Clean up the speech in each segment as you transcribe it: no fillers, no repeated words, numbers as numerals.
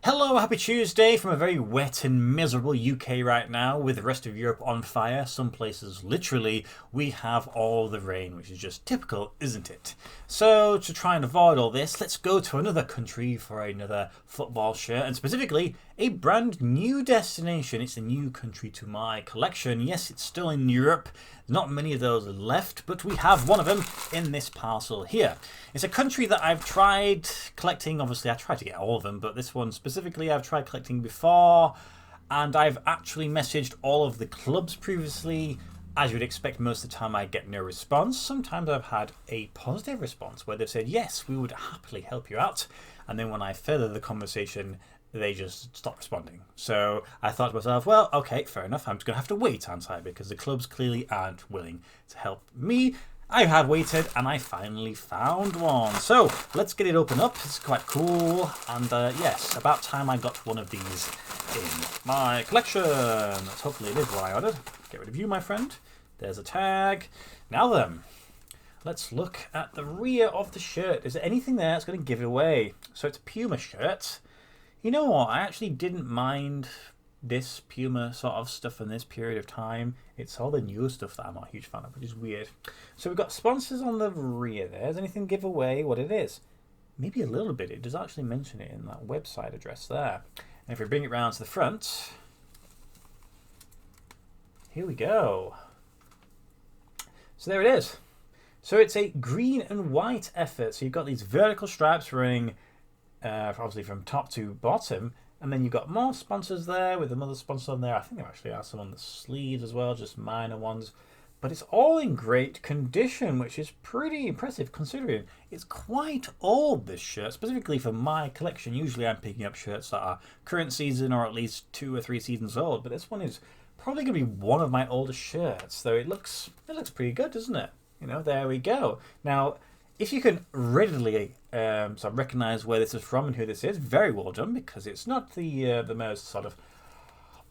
Hello, happy Tuesday from a very wet and miserable UK right now, with the rest of Europe on fire. Some places, literally, we have all the rain, which is just typical, isn't it? So, to try and avoid all this, let's go to another country for another football shirt, and specifically, a brand new destination. It's a new country to my collection. Yes, it's still in Europe. Not many of those left, but we have one of them in this parcel here. It's a country that I've tried collecting. Obviously, I tried to get all of them, but this one specifically I've tried collecting before, and I've actually messaged all of the clubs previously. As you would expect, most of the time I get no response. Sometimes I've had a positive response where they've said, yes, we would happily help you out. And then when I further the conversation, they just stopped responding. So I thought to myself, well, okay, fair enough. I'm just going to have to wait, aren't I? Because the clubs clearly aren't willing to help me. I have waited and I finally found one. So let's get it open up. It's quite cool. And yes, about time I got one of these in my collection. Hopefully it is what I ordered. Get rid of you, my friend. There's a tag. Now then, let's look at the rear of the shirt. Is there anything there that's going to give it away? So it's a Puma shirt. You know what? I actually didn't mind this Puma sort of stuff in this period of time. It's all the newer stuff that I'm not a huge fan of, which is weird. So we've got sponsors on the rear there. Does anything give away what it is? Maybe a little bit. It does actually mention it in that website address there. And if we bring it round to the front, here we go. So there it is. So it's a green and white effort. So you've got these vertical stripes running obviously from top to bottom, and then you've got more sponsors there with another sponsor on there. I think there actually are some on the sleeves as well, just minor ones, but it's all in great condition, which is pretty impressive considering it's quite old, this shirt, specifically for my collection. Usually I'm picking up shirts that are current season or at least 2 or 3 seasons old, but this one is probably going to be one of my oldest shirts, so it looks pretty good, doesn't it? You know, there we go. Now, if you can readily sort of recognise where this is from and who this is, very well done, because it's not the most sort of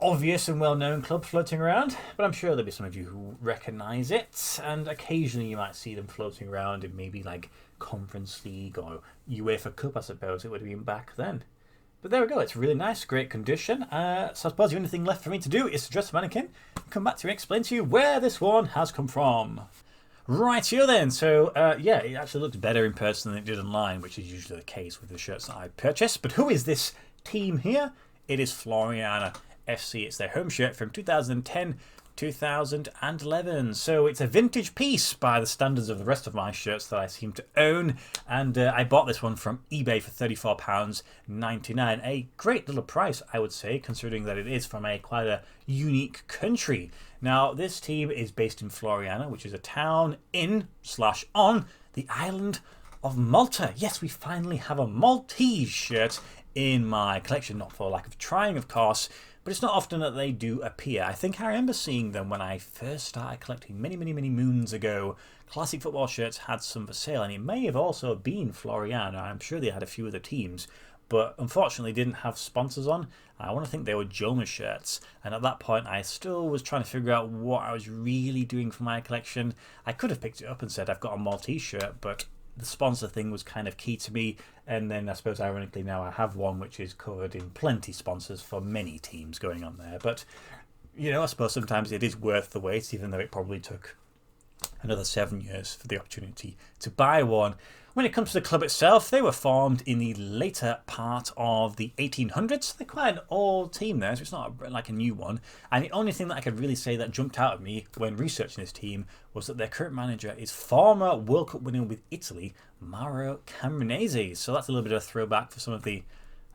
obvious and well-known club floating around, but I'm sure there'll be some of you who recognise it, and occasionally you might see them floating around in maybe like Conference League or UEFA Cup, I suppose it would have been back then. But there we go, it's really nice, great condition. So I suppose the only thing left for me to do is to dress the mannequin, come back to you and explain to you where this one has come from. Right here then, so yeah, it actually looks better in person than it did online, which is usually the case with the shirts that I purchase. But who is this team here? It is Floriana FC. It's their home shirt from 2010-2011. So it's a vintage piece by the standards of the rest of my shirts that I seem to own. And I bought this one from eBay for £34.99. A great little price, I would say, considering that it is from quite a unique country. Now, this team is based in Floriana, which is a town in/on the island of Malta. Yes, we finally have a Maltese shirt in my collection, not for lack of trying, of course, but it's not often that they do appear. I think I remember seeing them when I first started collecting many moons ago. Classic Football Shirts had some for sale, and it may have also been Floriana. I'm sure they had a few other teams, but unfortunately didn't have sponsors on. I want to think they were Joma shirts, and at that point I still was trying to figure out what I was really doing for my collection. I could have picked it up and said I've got a Maltese shirt, but the sponsor thing was kind of key to me, and then I suppose ironically now I have one which is covered in plenty sponsors for many teams going on there. But you know, I suppose sometimes it is worth the wait, even though it probably took another 7 years for the opportunity to buy one. When it comes to the club itself, they were formed in the later part of the 1800s. They're quite an old team there, so it's not like a new one. And the only thing that I could really say that jumped out at me when researching this team was that their current manager is former World Cup winner with Italy, Mauro Camoranesi. So that's a little bit of a throwback for some of the,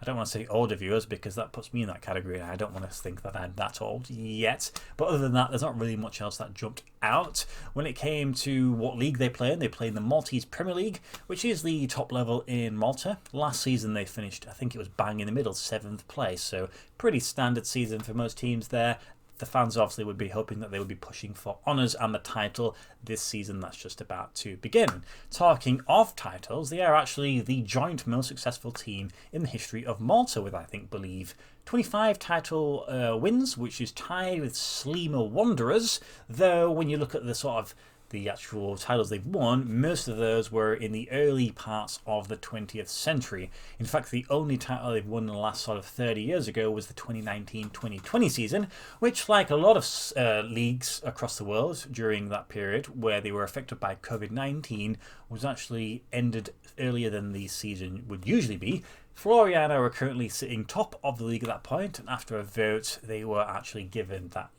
I don't want to say older viewers because that puts me in that category and I don't want to think that I'm that old yet. But other than that, there's not really much else that jumped out. When it came to what league they play in the Maltese Premier League, which is the top level in Malta. Last season they finished, I think it was bang in the middle, 7th place. So pretty standard season for most teams there. The fans obviously would be hoping that they would be pushing for honours and the title this season that's just about to begin. Talking of titles, they are actually the joint most successful team in the history of Malta with, I believe, 25 title wins, which is tied with Sliema Wanderers, though when you look at the the actual titles they've won, most of those were in the early parts of the 20th century. In fact, the only title they've won in the last sort of 30 years ago was the 2019-2020 season, which, like a lot of leagues across the world during that period where they were affected by COVID-19, was actually ended earlier than the season would usually be. Floriana were currently sitting top of the league at that point, and after a vote, they were actually given that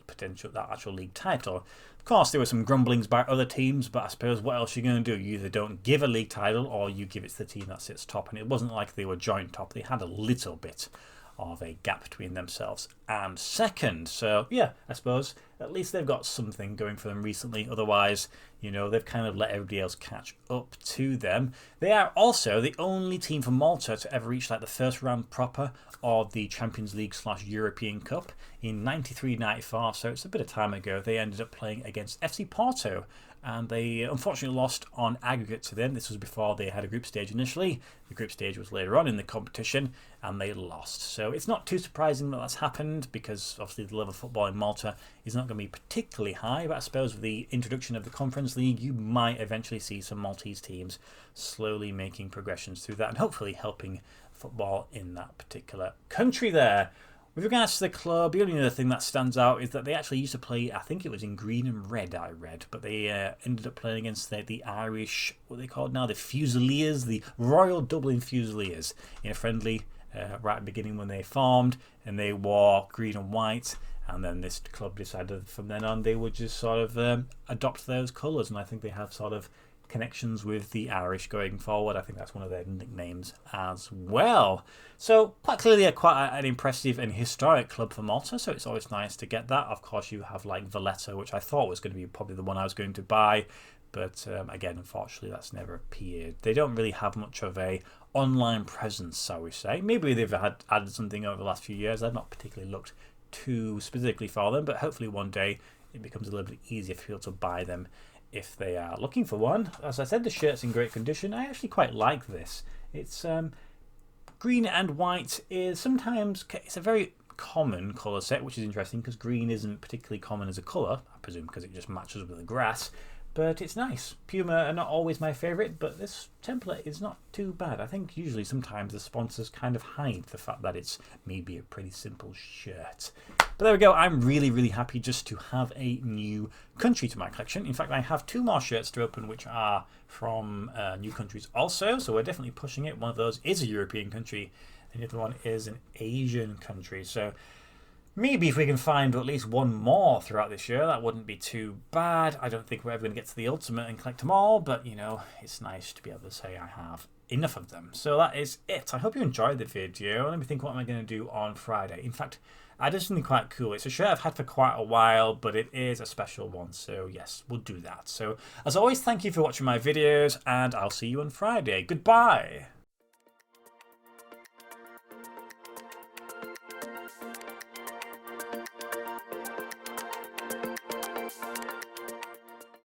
actual league title. Of course, there were some grumblings by other teams, but I suppose what else are you going to do? You either don't give a league title or you give it to the team that sits top, and it wasn't like they were joint top. They had a little bit of a gap between themselves and second. So yeah, I suppose at least they've got something going for them recently. Otherwise, you know, they've kind of let everybody else catch up to them. They are also the only team from Malta to ever reach like the first round proper of the Champions League / European Cup in 93-94. So it's a bit of time ago. They ended up playing against FC Porto, and they unfortunately lost on aggregate to them. This was before they had a group stage initially. The group stage was later on in the competition, and they lost. So it's not too surprising that that's happened, because obviously the level of football in Malta is not going to be particularly high. But I suppose with the introduction of the Conference League, you might eventually see some Maltese teams slowly making progressions through that and hopefully helping football in that particular country there. With regards to the club, the only other thing that stands out is that they actually used to play, I think it was in green and red, I read, but they ended up playing against the Irish, what are they called now, the Fusiliers, the Royal Dublin Fusiliers, in a friendly right at the beginning when they formed, and they wore green and white, and then this club decided from then on they would just sort of adopt those colours, and I think they have sort of connections with the Irish going forward. I think that's one of their nicknames as well. So quite clearly quite an impressive and historic club for Malta, so it's always nice to get that. Of course, you have like Valletta, which I thought was going to be probably the one I was going to buy, but again, unfortunately, that's never appeared. They don't really have much of a online presence, I would say. Maybe they've added something over the last few years. I've not particularly looked too specifically for them, but hopefully one day it becomes a little bit easier for people to buy them if they are looking for one. As I said, the shirt's in great condition. I actually quite like this. It's green and white is sometimes, it's a very common colour set, which is interesting because green isn't particularly common as a colour, I presume because it just matches with the grass. But it's nice. Puma are not always my favourite, but this template is not too bad. I think usually sometimes the sponsors kind of hide the fact that it's maybe a pretty simple shirt. But there we go. I'm really, really happy just to have a new country to my collection. In fact, I have 2 more shirts to open which are from new countries also. So we're definitely pushing it. One of those is a European country, and the other one is an Asian country. So maybe if we can find at least one more throughout this year, that wouldn't be too bad. I don't think we're ever going to get to the ultimate and collect them all, but, you know, it's nice to be able to say I have enough of them. So that is it. I hope you enjoyed the video. Let me think, what am I going to do on Friday? In fact, I did something quite cool. It's a shirt I've had for quite a while, but it is a special one. So, yes, we'll do that. So, as always, thank you for watching my videos, and I'll see you on Friday. Goodbye.